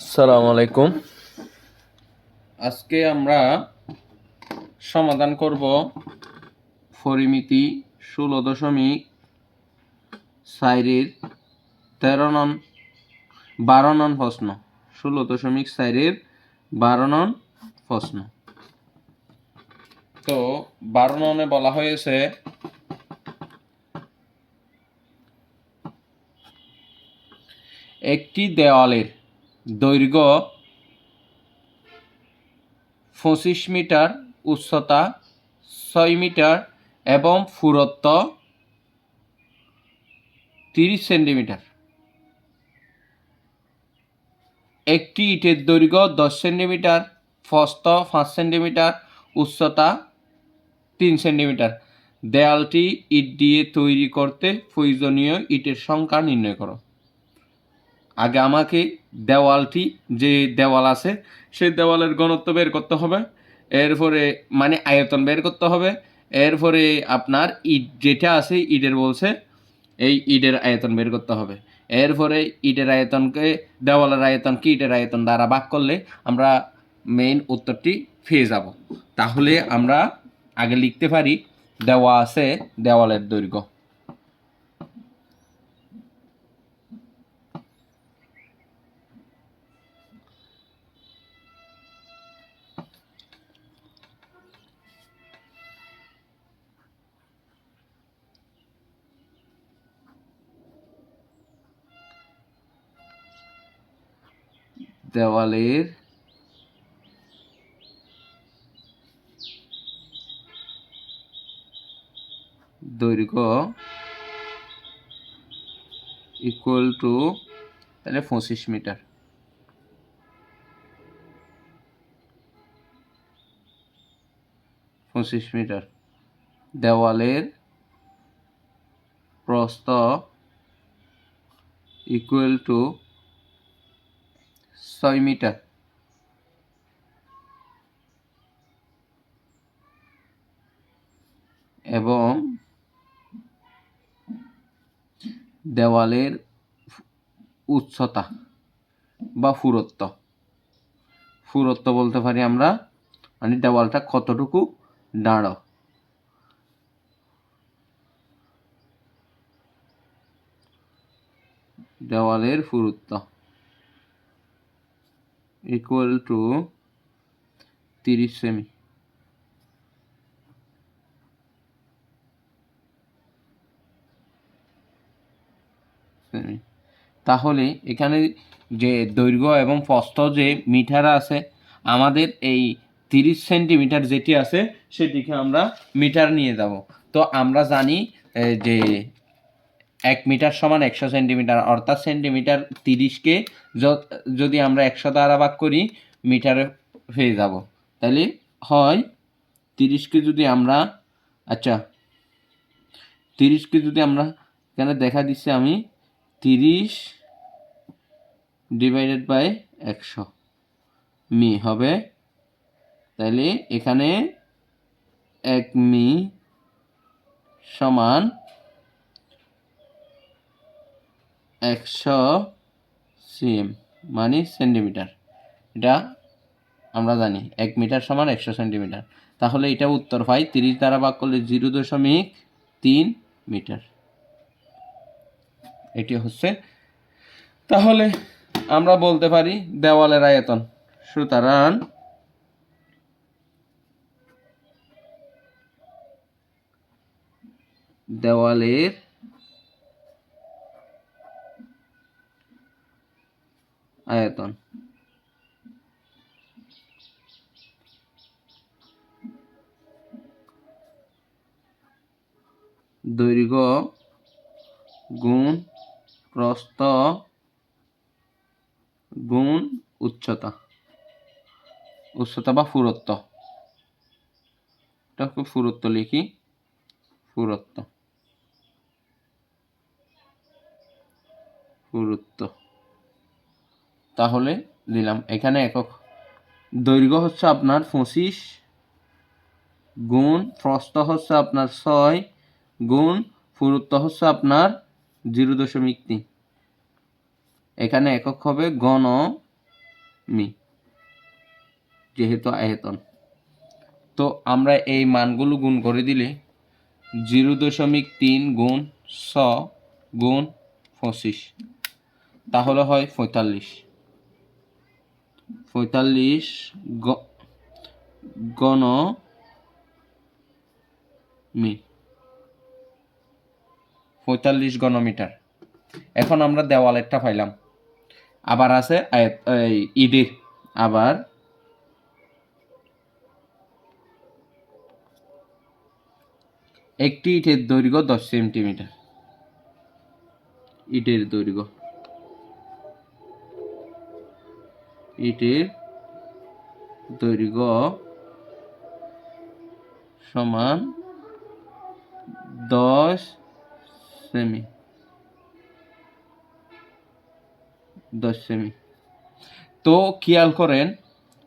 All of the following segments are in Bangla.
আসসালামু আলাইকুম। আজকে আমরা সমাধান করব পরিমিতি 16.4-এর 13 নং 12 নং প্রশ্ন। 16.4-এর 12 নং প্রশ্ন। তো 12 নংয়ে বলা হয়েছে একটি দেওয়ালের দৈর্ঘ্য 25 মিটার, উচ্চতা 6 মিটার এবং পুরুত্ব 30 সেন্টিমিটার। একটি ইটের দৈর্ঘ্য 10 সেন্টিমিটার, প্রস্থ 5 সেন্টিমিটার, উচ্চতা 3 সেন্টিমিটার। দেয়ালটি ইট দিয়ে তৈরি করতে প্রয়োজনীয় ইটের সংখ্যা নির্ণয় করো। আগে আমাকে দেওয়ালটি যে দেওয়াল আছে সেই দেওয়ালের ঘনত্ব বের করতে হবে, এরপরে মানে আয়তন বের করতে হবে, এরপরে আপনার ইট যেটা আছে ইটের বলছে এই ইটের আয়তন বের করতে হবে। এরপরে ইটের আয়তনকে দেওয়ালের আয়তনকে ইটের আয়তন দ্বারা ভাগ করলে আমরা মেইন উত্তরটি পেয়ে যাব। তাহলে আমরা আগে লিখতে পারি দেওয়া আছে দেওয়ালের দৈর্ঘ্য। দেওয়ালের দৈর্ঘ্য ইকুয়াল টু তাহলে 25 মিটার। 25 মিটার। দেওয়ালের প্রস্থ ইকুয়াল টু 6 মিটার এবং দেওয়ালের উচ্চতা বা পুরুত্ব বলতে পারি আমরা, মানে দেওয়ালটা কতটুকু দাঁড়ো। দেওয়ালের পুরুত্ব ইকুয়াল টু 30 সেমি। তাহলে এখানে যে দৈর্ঘ্য এবং প্রস্থ যে মিটার আছে, আমাদের এই 30 সেন্টিমিটার যেটি আছে সেটিকে আমরা মিটার নিয়ে যাব। তো আমরা জানি যে 1 মিটার সমান 100 সেন্টিমিটার, অর্থাৎ সেন্টিমিটার 30কে যদি আমরা 100 দ্বারা ভাগ করি মিটারে হয়ে যাব। তাহলে হয় 30কে যদি আমরা আচ্ছা 30কে যদি আমরা এখানে দেখা দিচ্ছি আমি 30 ডিভাইডেড বাই 100 মি হবে। তাহলে এখানে 1 মি সমান 100 সিএম মানে সেন্টিমিটার। এটা আমরা জানি 1 মিটার সমান 100 সেন্টিমিটার। তাহলে এটা উত্তর পাই 30 দ্বারা ভাগ করলে 0.3 মিটার। এটি হচ্ছে, তাহলে আমরা বলতে পারি দেওয়ালের আয়তন। সুতরাং দেওয়ালের আয়তন দৈর্ঘ্য গুণ প্রস্থ গুণ উচ্চতা বা পুরুত্ব। এটাকে পুরুত্ব লিখি, পুরুত্ব। তাহলে দিলাম এখানে একক দৈর্ঘ্য হচ্ছে আপনার 25 গুণ প্রস্থ হচ্ছে আপনার 6 গুণ পুরুত্ব হচ্ছে আপনার 0.3। এখানে একক হবে ঘন মি, যেহেতু আয়তন। তো আমরা এই মানগুলো গুণ করে দিলে 0.3 গুণ 100 গুণ 25, তাহলে হয় 45। 45 ঘন মি, 45 ঘনমিটার। এখন আমরা দেওয়ালেরটা পাইলাম। আবার আছে ইটের। আবার একটি ইটের দৈর্ঘ্য 10 সেন্টিমিটার। ইটের দৈর্ঘ্য, ইটের দৈর্ঘ্য সমান 10 সেমি, 10 সেমি। তো খেয়াল করেন,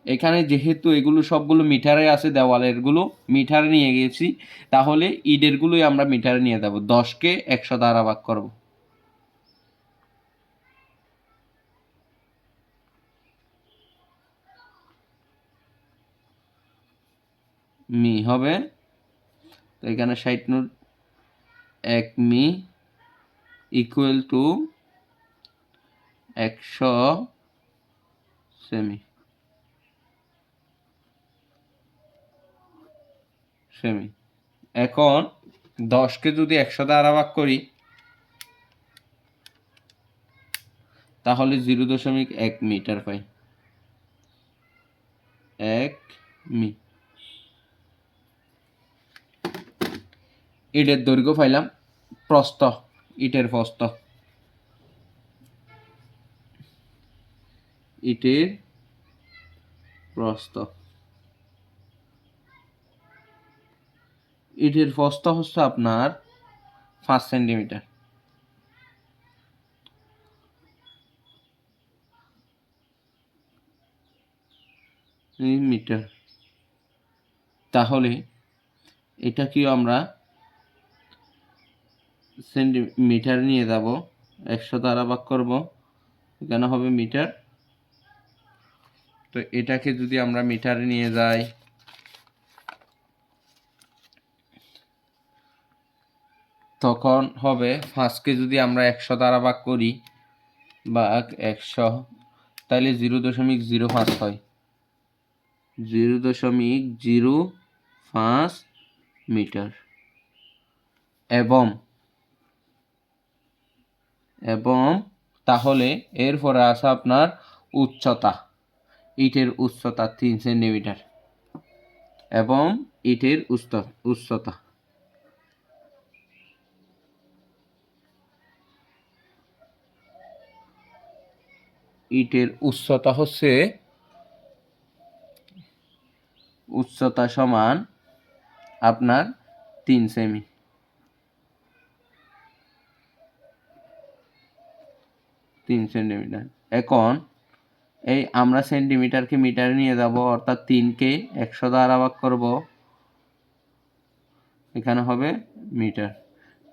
এখানে যেহেতু এগুলো সবগুলো মিটারে আছে, দেওয়ালেরগুলো মিটারে নিয়ে গেছি, তাহলে ইটেরগুলোই আমরা মিটারে নিয়ে যাব। 10কে 100 দ্বারা ভাগ করব। মি হবে, তো এখানে 60 1 me equal to 100 semi, semi. এখন 10কে যদি 100 দ্বারা ভাগ করি, তাহলে 0.1 মিটার পাই। 1 মি। ইটের দৈর্ঘ্য পাইলাম। প্রস্থ, ইটের প্রস্থ, ইটের প্রস্থ, ইটের প্রস্থ হচ্ছে আপনার 5 সেন্টিমিটার। মিটার। তাহলে এটাকেও আমরা সেন্টিমিটার নিয়ে যাব, 100 দ্বারা ভাগ করব, এখানে হবে মিটার। তো এটাকে যদি আমরা মিটারে নিয়ে যাই, তখন হবে 5কে যদি আমরা 100 দ্বারা ভাগ করি, ভাগ 100, তাহলে 0.05 হয়। 0.05 মিটার। এবং তাহলে এরপরে আছে আপনার উচ্চতা। ইটের উচ্চতা 3 সেন্টিমিটার, এবং ইটের উচ্চতা ইটের উচ্চতা হচ্ছে, উচ্চতা সমান আপনার 3 সেমি, 3 সেন্টিমিটার। এখন এই আমরা সেন্টিমিটারকে মিটারে নিয়ে যাব, অর্থাৎ 3কে 100 দ্বারা ভাগ করব, এখানে হবে মিটার।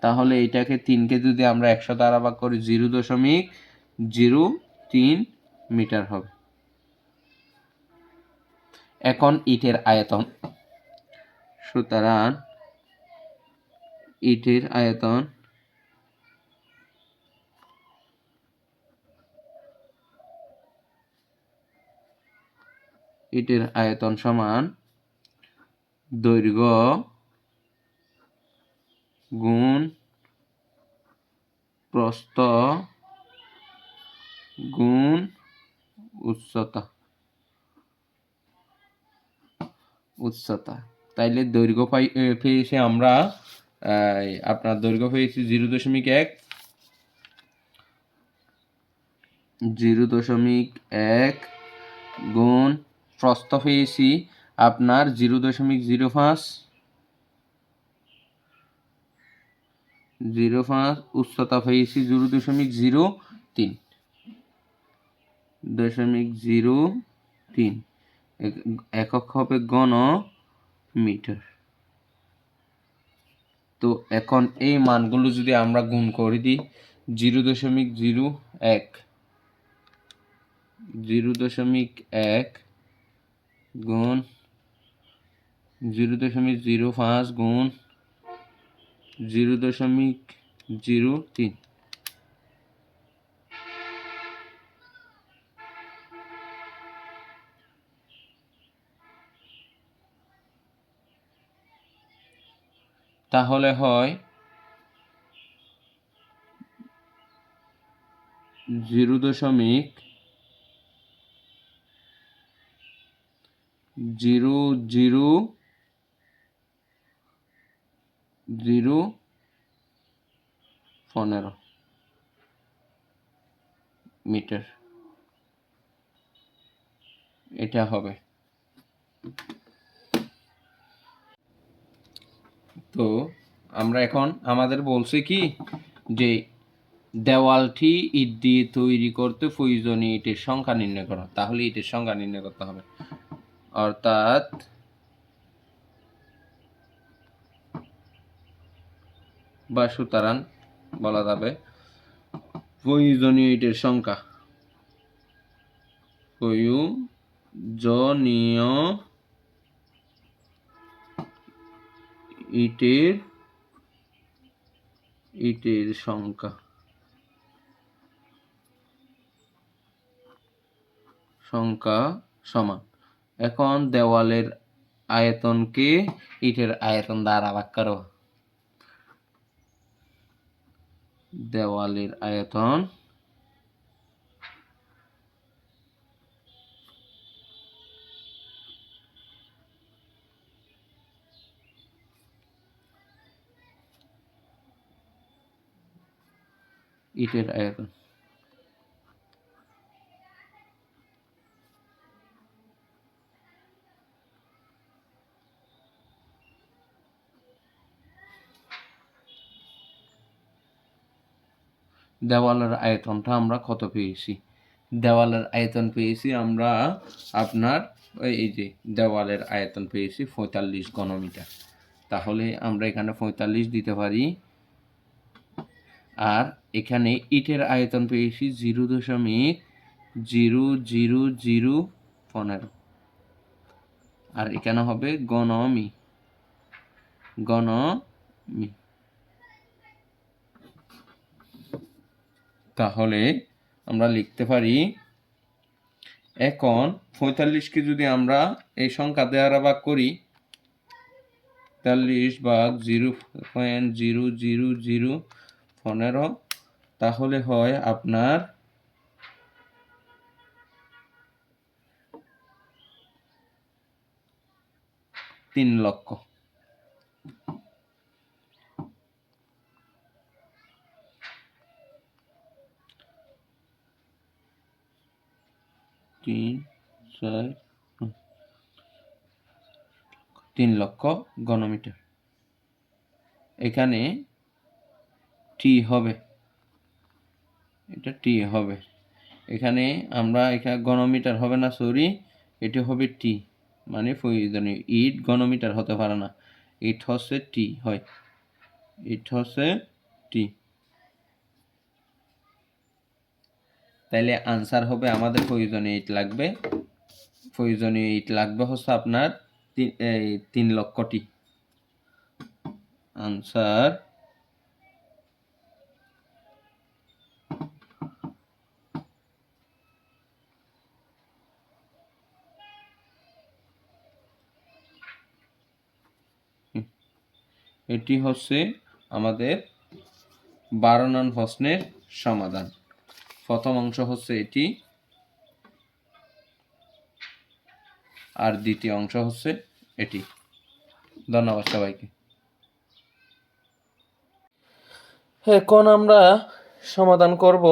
তাহলে এটাকে 3কে যদি আমরা 100 দ্বারা ভাগ করি, 0.03 মিটার হবে। এখন ইটের আয়তন, সুতরাং ইটের আয়তন সমান দৈর্ঘ্য গুণ প্রস্থ গুণ উচ্চতা। তাইলে দৈর্ঘ্য পেয়েছি আমরা, আপনার দৈর্ঘ্য পেয়েছি 0.1, 0.1 গুণ প্রস্থ পেয়েছি আপনার 0.05, 0.5, উচ্চতা পেয়েছি 0.03, একক হবে ঘন মিটার। তো এখন এই মানগুলো যদি আমরা গুণ করে দিই, 0.01 0.1 গুণ 0.05 গুণ 0.03। তাহলে হয় 0.0015 মিটার, এটা হবে। তো আমরা এখন আমাদের বলছে কি যে দেওয়ালটি ইট দিয়ে তৈরি করতে প্রয়োজনীয় ইটের সংখ্যা নির্ণয় করো, তাহলে ইটের সংখ্যা নির্ণয় করতে হবে। অর্থাৎ বা সুতরাং বলা যাবে প্রয়োজনীয় ইটের সংখ্যা, প্রয়োজনীয় ইটের সংখ্যা সমান। এখন দেওয়ালের আয়তনকে ইটের আয়তন দ্বারা ভাগ করো। দেওয়ালের আয়তন ইটের আয়তন। দেওয়ালের আয়তনটা আমরা কত পেয়েছি? দেওয়ালের আয়তন পেয়েছি আমরা আপনার এই যে দেওয়ালের আয়তন পেয়েছি 45 ঘনমিটার। তাহলে আমরা এখানে 45 দিতে পারি। আর এখানে ইটের আয়তন পেয়েছি 0.00015, আর এখানে হবে ঘনমি। তাহলে আমরা লিখতে পারি, এখন 45কে যদি আমরা এই সংখ্যা দ্বারা ভাগ করি, 45 ভাগ 0.00015, তাহলে হয় আপনার 3 লক্ষ। তিন লক্ষ ঘনমিটার। এখানে টি হবে, এটা টি হবে। এখানে আমরা এখানে ঘনমিটার হবে না, সরি, এটি হবে টি, মানে প্রয়োজনীয় ইট ঘনমিটার হতে পারে না, ইট হচ্ছে টি হয়, ইট হচ্ছে টি। তাইলে আনসার হবে আমাদের প্রয়োজনীয় ইট লাগবে হচ্ছে আপনার 3 লক্ষটি। আনসার এটি হচ্ছে আমাদের 12 নং প্রশ্নের সমাধান। প্রথম অংশ হচ্ছে এটি, আর দ্বিতীয় অংশ হচ্ছে এটি। ধন্যবাদ সবাইকে। এখন আমরা সমাধান করব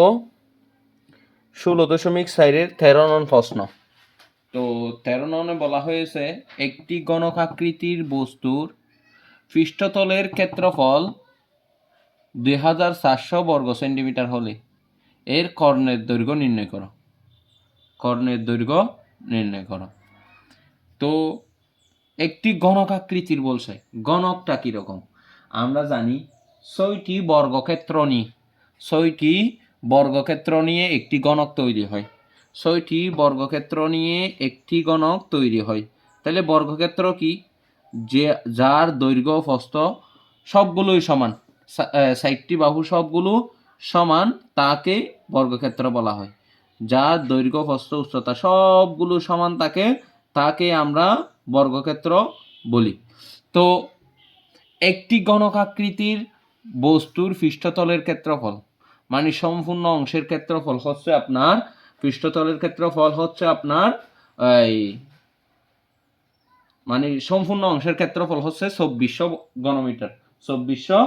16.4-এর 13 নং প্রশ্ন। তো 13 নং বলা হয়েছে একটি গণকাকৃতির বস্তুর পৃষ্ঠতলের ক্ষেত্রফল 2400 বর্গ সেন্টিমিটার হলে এর কর্ণের দৈর্ঘ্য নির্ণয় করো। কর্ণের দৈর্ঘ্য নির্ণয় করো। তো একটি গণকাকৃতির বলছে, গণকটা কীরকম? আমরা জানি 6টি বর্গক্ষেত্র নিয়ে একটি গণক তৈরি হয়। 6টি বর্গক্ষেত্র নিয়ে একটি গণক তৈরি হয়। তাহলে বর্গক্ষেত্র কি? যে যার দৈর্ঘ্য প্রস্থ সবগুলোই সমান, 60টি বাহু সবগুলো সমান, তাকে বর্গক্ষেত্র বলা হয়। যার দৈর্ঘ্য প্রস্থ উচ্চতা সবগুলো সমান তাকে আমরা বর্গক্ষেত্র বলি। তো একটি গণকাকৃতির বস্তুর পৃষ্ঠতলের ক্ষেত্রফল, মানে সম্পূর্ণ অংশের ক্ষেত্রফল হচ্ছে আপনার, পৃষ্ঠতলের ক্ষেত্রফল হচ্ছে আপনার এই মানে সম্পূর্ণ অংশের ক্ষেত্রফল হচ্ছে 2400 ঘনমিটার। 2400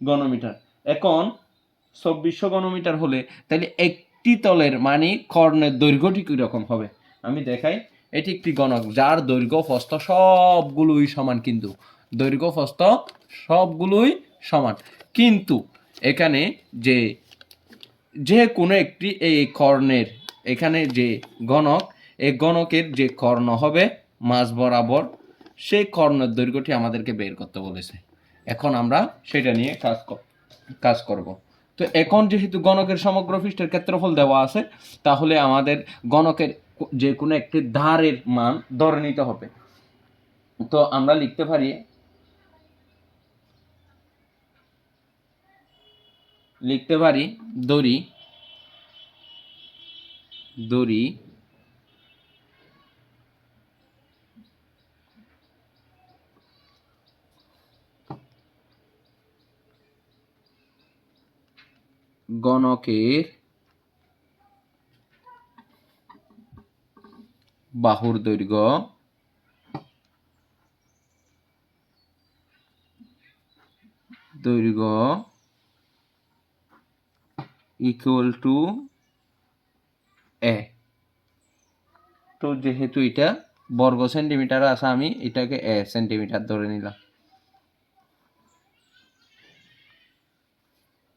ঘনমিটার। এখন 2400 ঘনমিটার হলে তাহলে একটি তলের মানে কর্ণের দৈর্ঘ্যটি কীরকম হবে আমি দেখাই। এটি একটি গণক যার দৈর্ঘ্য প্রস্থ সবগুলোই সমান, কিন্তু দৈর্ঘ্য প্রস্থ সবগুলোই সমান, কিন্তু এখানে যে কোনো একটি এই কর্ণের, এখানে যে গণক, এই গণকের যে কর্ণ হবে মাঝ বরাবর, সেই কর্ণের দৈর্ঘ্যটি আমাদেরকে বের করতে বলেছে। এখন আমরা সেটা নিয়ে কাজ করব। তো এখন যেহেতু গণকের সমগ্র পৃষ্ঠের ক্ষেত্রফল দেওয়া আছে, তাহলে আমাদের গণকের যে কোনো একটি ধারের মান ধরে নিতে হবে। তো আমরা লিখতে পারি দড়ি গণকের বাহুর দৈর্ঘ্য ইকুয়াল টু এ। তো যেহেতু এটা বর্গ সেন্টিমিটার আছে, আমি এটাকে এ সেন্টিমিটার ধরে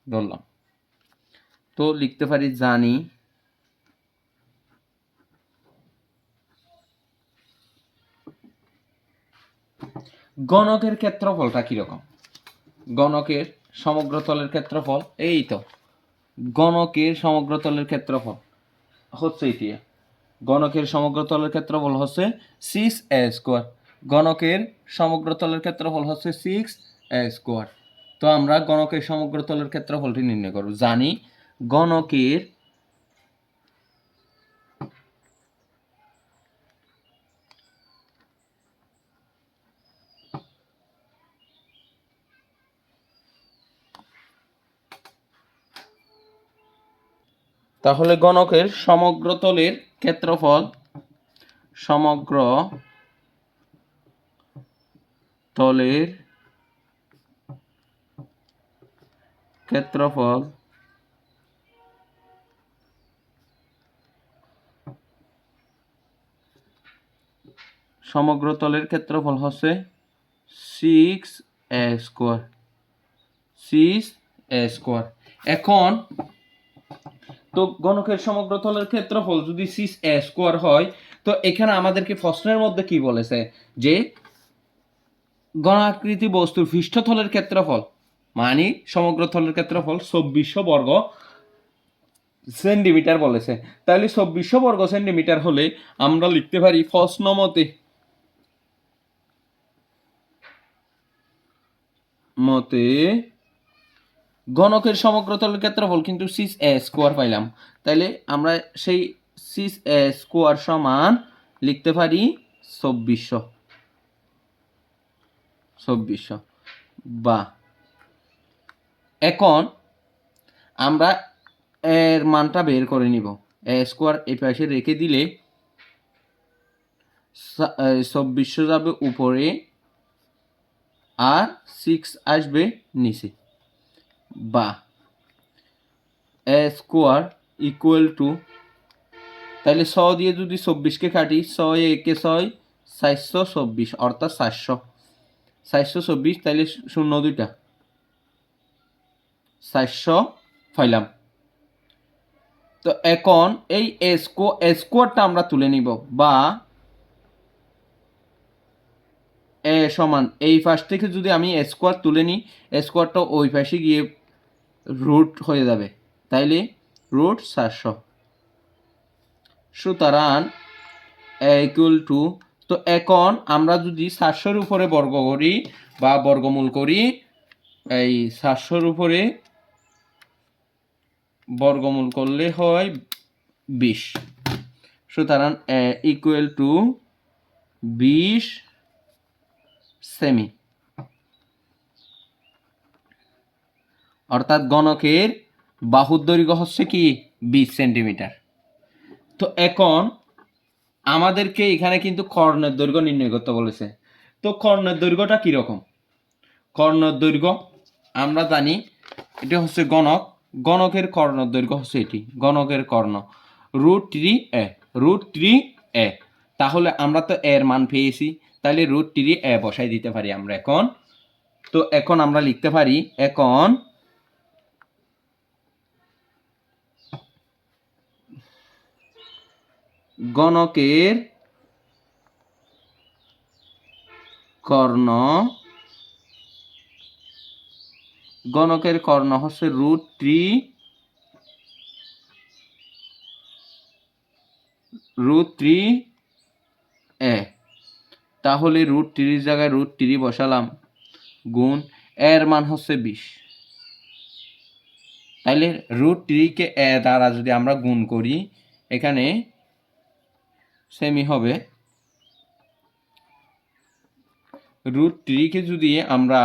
ধরলাম। তো লিখতে পারি জানি গণকের ক্ষেত্রফলটা কিরকম। গণকের সমগ্র তলের ক্ষেত্রফল, এই তো গণকের সমগ্র তলের ক্ষেত্রফল হচ্ছে এটি। গণকের সমগ্র তলের ক্ষেত্রফল হচ্ছে 6a²। গণকের সমগ্র তলের ক্ষেত্রফল হচ্ছে 6a²। তো আমরা গণকের সমগ্র তলের ক্ষেত্রফলটি নির্ণয় করব। জানি গণকের তাহলে গণকের সমগ্র তলের ক্ষেত্রফল, সমগ্র তলের ক্ষেত্রফল হচ্ছে 6a²। এখন তো গণকের সমগ্র তলের ক্ষেত্রফল যদি 6a² হয়, তো এখানে আমাদেরকে প্রশ্নের মধ্যে কি বলেছে যে গণাকৃতি বস্তুর পৃষ্ঠতলের ক্ষেত্রফল মানে সমগ্র তলের ক্ষেত্রফল 2400 বর্গ সেন্টিমিটার বলেছে। তাহলে 2400 বর্গ সেন্টিমিটার হলে আমরা লিখতে পারি প্রশ্ন মতে গণকের সমগ্র তলের ক্ষেত্রফল কিন্তু 6a² পাইলাম। তাইলে আমরা সেই 6a² সমান লিখতে পারি 2400। বা এখন আমরা এর মানটা বের করে নিব। a² এই পাশে রেখে দিলে 2400 যাবে উপরে আর 6 আসবে নিচে। বা a² ইকুয়াল টু, তাহলে 100 দিয়ে যদি 24কে কাটি, 6 একে 6, 424 অর্থাৎ 424, তাহলে 0 2টা 400 পাইলাম। তো এখন এই a²টা আমরা তুলে নিব, বা এ সমান এই পাশ থেকে যদি আমি a² তুলে নিই, a²টা ওই পাশে গিয়ে রুট হয়ে যাবে, তাইলে √400। সুতরাং এ ইকুয়াল টু, তো এখন আমরা যদি 700-র উপরে বর্গ করি বা বর্গমূল করি, এই 700-র উপরে বর্গমূল করলে হয় 20। সুতরাং এ ইকুয়াল টু 20 সেমি, অর্থাৎ গণকের বাহুর দৈর্ঘ্য হচ্ছে কি 20 সেন্টিমিটার। তো এখন আমাদেরকে এখানে কিন্তু কর্ণের দৈর্ঘ্য নির্ণয় করতে বলেছে। তো কর্ণের দৈর্ঘ্যটা কীরকম? কর্ণের দৈর্ঘ্য আমরা জানি এটা হচ্ছে গণক, গণকের কর্ণের দৈর্ঘ্য হচ্ছে এটি, গণকের কর্ণ √3a, √3a। তাহলে আমরা তো এর মান পেয়েছি, তাহলে √3a বসাই দিতে পারি আমরা এখন। তো এখন আমরা লিখতে পারি, এখন গণকের কর্ণ, গণকের কর্ণ হচ্ছে √3a। তাহলে √3 জায়গায় √3 বসালাম, গুণ এর মান হচ্ছে 20। তাইলে √3 এ দ্বারা যদি আমরা গুণ করি, এখানে সেমি হবে। √3 যদি আমরা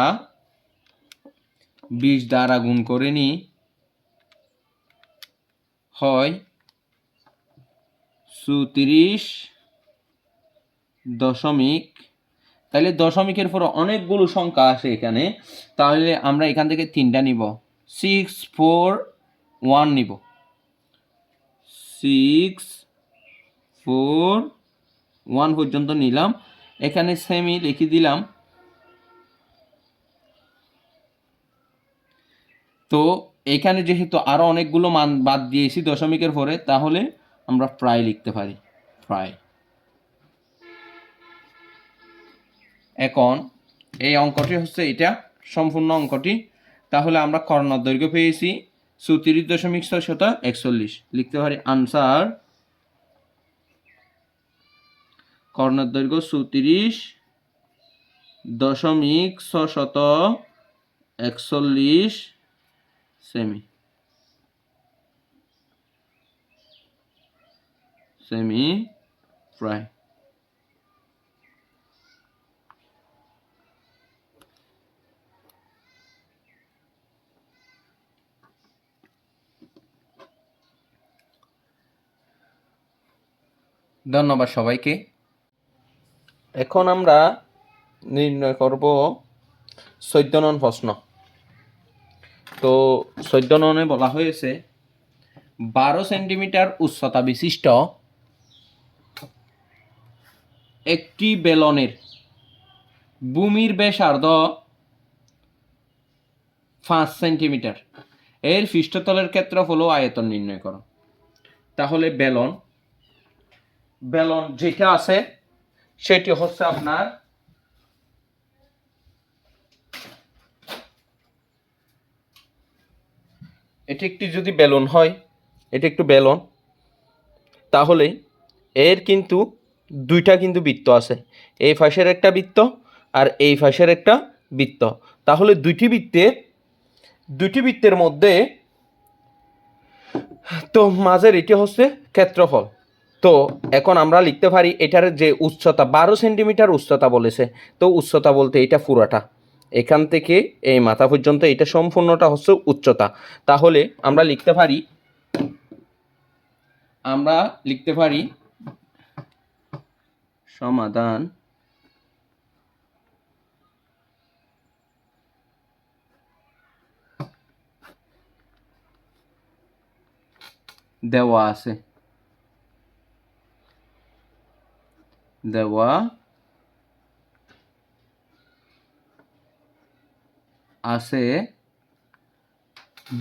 20 দ্বারা গুণ করে নিই, হয় 34 দশমিক, তাহলে দশমিকের পর অনেকগুলো সংখ্যা আসে এখানে, তাহলে আমরা এখান থেকে 3টা নিব, 6 4 1 নিব, 6 4 1 পর্যন্ত নিলাম। এখানে সেমি লিখে দিলাম। তো এখানে যেহেতু আরও অনেকগুলো মান বাদ দিয়েছি দশমিকের পরে, তাহলে আমরা প্রায় লিখতে পারি, প্রায়। এখন এই অঙ্কটি হচ্ছে এটা সম্পূর্ণ অঙ্কটি। তাহলে আমরা কর্ণের দৈর্ঘ্য পেয়েছি 34.641, লিখতে পারি আনসার, কর্ণের দৈর্ঘ্য 34.641 সেমি, সেমি প্রায়। ধন্যবাদ সবাইকে। এখন আমরা নির্ণয় করব 14 নং প্রশ্ন। তো 14 নংয়ে বলা হয়েছে 12 সেন্টিমিটার উচ্চতা বিশিষ্ট একটি বেলনের ভূমির ব্যাসার্ধ 5 সেন্টিমিটার, এর পৃষ্ঠতলের ক্ষেত্রফল ও আয়তন নির্ণয় করো। তাহলে বেলন যেটা আছে সেটি হচ্ছে আপনার এটি একটি যদি বেলুন হয়, এটি একটু বেলন, তাহলে এর কিন্তু দুইটা কিন্তু বৃত্ত আছে, এই পাশের একটা বৃত্ত আর এই পাশের একটা বৃত্ত। তাহলে দুইটি বৃত্তের মধ্যে তো মাঝের এটি হচ্ছে ক্ষেত্রফল। তো এখন আমরা লিখতে পারি এটার যে উচ্চতা 12 সেন্টিমিটার উচ্চতা বলেছে, তো উচ্চতা বলতে এটা পুরাটা, এখান থেকে এই মাথা পর্যন্ত এটা সম্পূর্ণটা হচ্ছে উচ্চতা। তাহলে আমরা লিখতে পারি সমাধান, দেওয়া আছে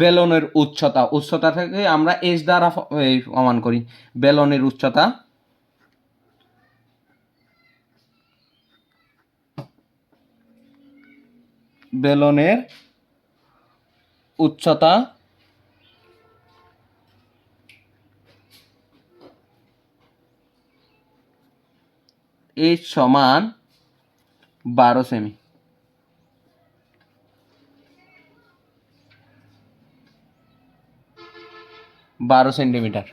বেলনের উচ্চতা থেকে আমরা এস দ্বারা প্রমাণ করি। বেলনের উচ্চতা এইচ সমান 12 সেমি। 12 সেন্টিমিটার।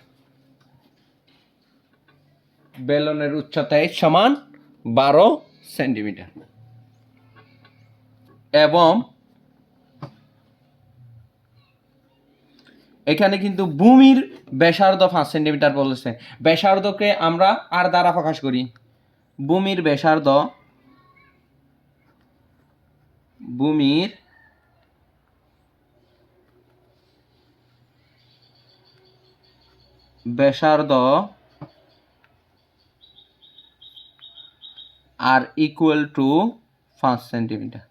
বেলনের উচ্চতা এইচ সমান 12 সেন্টিমিটার। এবং এখানে কিন্তু ভূমির ব্যাসার্ধ 5 সেন্টিমিটার বলেছে। ব্যাসার্ধকে আমরা আর দ্বারা প্রকাশ করি। ভূমির ব্যাসার্ধ আর ইকুয়াল টু 5 সেন্টিমিটার।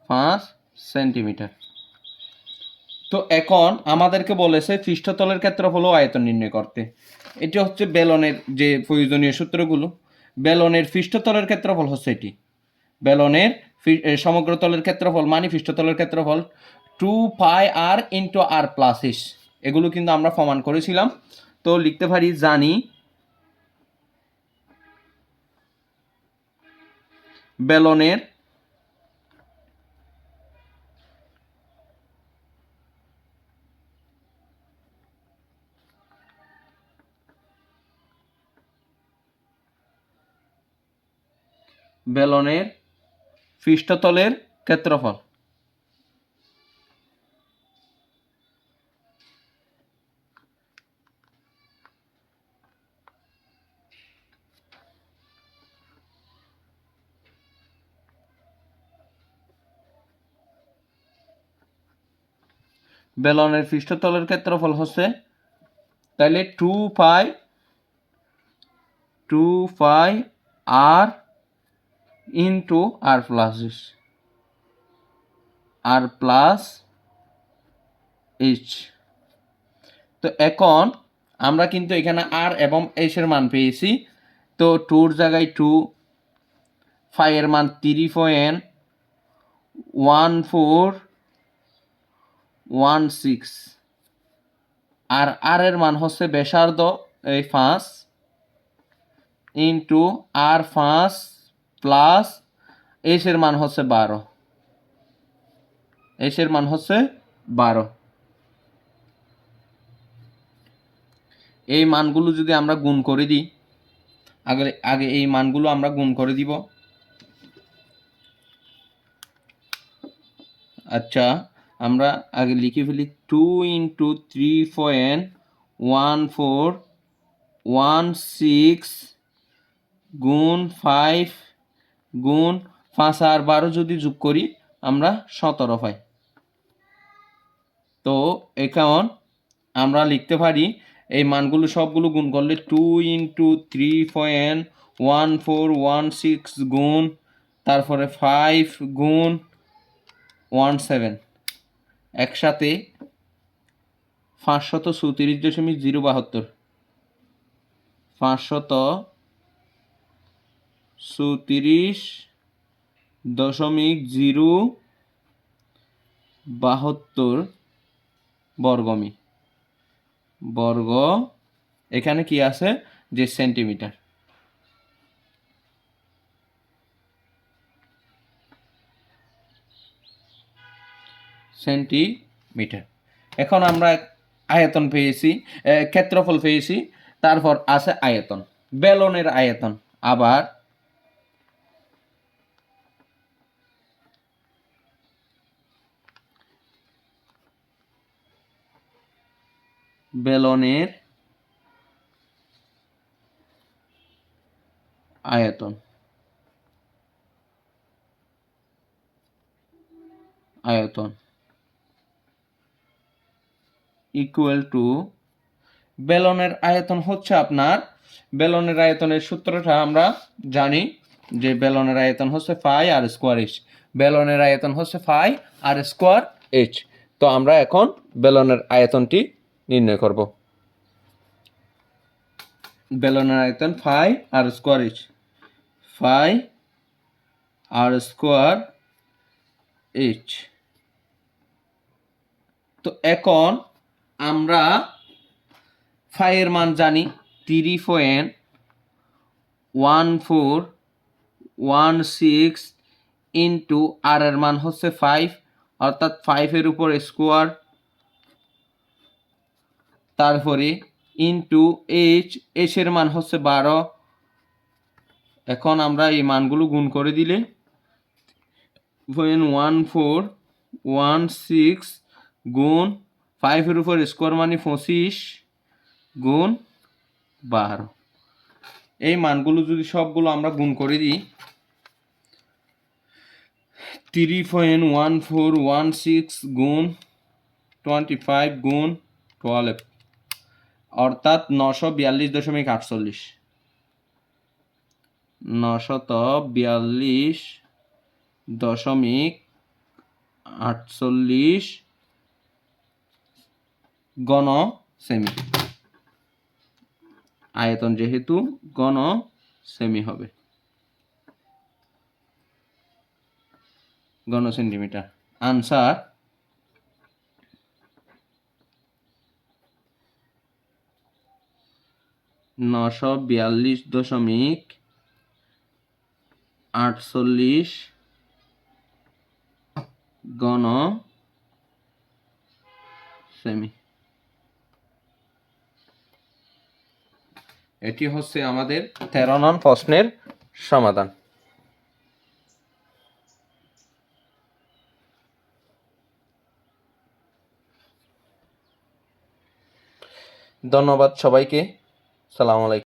5 সেন্টিমিটার। তো এখন আমাদেরকে বলেছে পৃষ্ঠতলের ক্ষেত্রফল ও আয়তন নির্ণয় করতে। এটি হচ্ছে বেলনের যে প্রয়োজনীয় সূত্রগুলো। বেলনের পৃষ্ঠতলের ক্ষেত্রফল হচ্ছে এটি। বেলনের সমগ্র তলের ক্ষেত্রফল মানে পৃষ্ঠতলের ক্ষেত্রফল 2πr ইন্টু আর প্লাস এস। এগুলো কিন্তু আমরা প্রমাণ করেছিলাম। তো লিখতে পারি জানি বেলনের পৃষ্ঠতলের ক্ষেত্রফল বেলনের পৃষ্ঠতলের ক্ষেত্রফল হচ্ছে তাহলে 2π আর ইন্টু আর প্লাস এইচ। তো এখন আমরা কিন্তু এখানে আর এবং এইচ এর মান পেয়েছি। তো 2 জায়গায় 2, এর মান 3.1416 আর এর মান হচ্ছে ব্যাসার্ধ এই 5 ইন্টু আর 5 প্লাস এইচ এর মান হচ্ছে 12। এইচ এর মান হচ্ছে 12। এই মানগুলো যদি আমরা গুণ করে দিই, আগে এই মানগুলো আমরা গুণ করে দিব। আচ্ছা, আমরা আগে লিখে ফেলি 2 ইন্টু 3.1416 গুণ 5 গুণ 5 আর 12 যদি যোগ করি আমরা 17 পাই। তো এখন আমরা লিখতে পারি এই মানগুলো সবগুলো গুণ করলে 2 ইন্টু 3.1416 গুণ তারপরে 5 গুণ 17 একসাথে 534.072 534.072 বর্গ এখানে কি আছে যে সেন্টিমিটার। এখন আমরা আয়তন পেয়েছি, ক্ষেত্রফল পেয়েছি, তারপর আছে আয়তন। বেলনের আয়তন আবার বেলনের আয়তন ইকুয়াল টু বেলনের আয়তন হচ্ছে আপনার বেলনের আয়তনের সূত্রটা আমরা জানি যে বেলনের আয়তন হচ্ছে পাই আর স্কোয়ার এইচ। বেলনের আয়তন হচ্ছে পাই আর স্কোয়ার এইচ। তো আমরা এখন বেলনের আয়তনটি নির্ণয় করব। বেলনের আয়তন পাই আর স্কোয়ার এইচ, পাই আর স্কোয়ার এইচ। তো এখন আমরা ফাইয়ের মান জানি 3.1416 ইন্টু আর এর মান হচ্ছে 5, অর্থাৎ 5-এর উপর স্কোয়ার, তারপরে ইন্টু এর মান হচ্ছে 12। এখন আমরা এই মানগুলো গুণ করে দিলে 1416 গুণ 5-এর উপর স্কোয়ার মানে 25 গুণ 12। এই মানগুলো যদি সবগুলো আমরা গুণ করে দিই 3.1416 গুণ 25 গুণ 12, অর্থাৎ 942.48 942.48 ঘন সেমি। আয়তন যেহেতু ঘন সেমি হবে, ঘন সেন্টিমিটার। আনসার 942.48 ঘন সেমি। এটি হচ্ছে আমাদের 13 নং প্রশ্নের সমাধান। ধন্যবাদ সবাইকে। সালাম আলাইকুম।